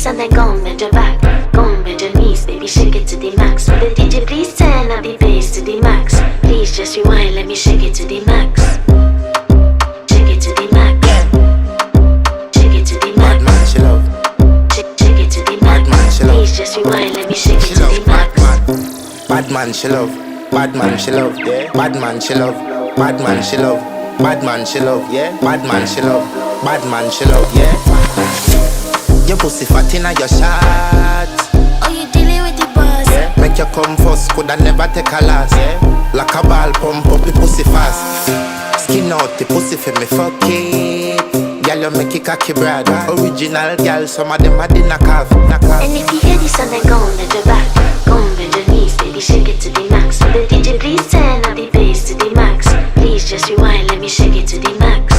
this and then go and bend your back. Go and bend your knees, baby, shake it to the max. With the DJ, please turn up the bass to the max. Please just rewind, let me shake it to the max. Shake it to the max. Shake it to the max. Bad man, she love. Shake it to the max. Please just rewind, let me shake it to the max. Bad man, she love. Bad man, she love. Yeah. Bad man, she love. Bad man, she love. Bad man, she love. Yeah. Bad man, she love. Bad man, she love. Yeah. Your pussy fat inna your shot. Oh, you dealing with the boss? Yeah. Make you come first, coulda never take a last. Yeah. Like a ball, pump up the pussy fast. Skin out the pussy for me fuck it. Girl, you make it cocky brother. Original girl, some of them a the knockoff. And if you hear this and then go and bend your back. Go and bend your knees, baby, shake it to the max. With the DJ, please turn up the bass to the max. Please just rewind, let me shake it to the max.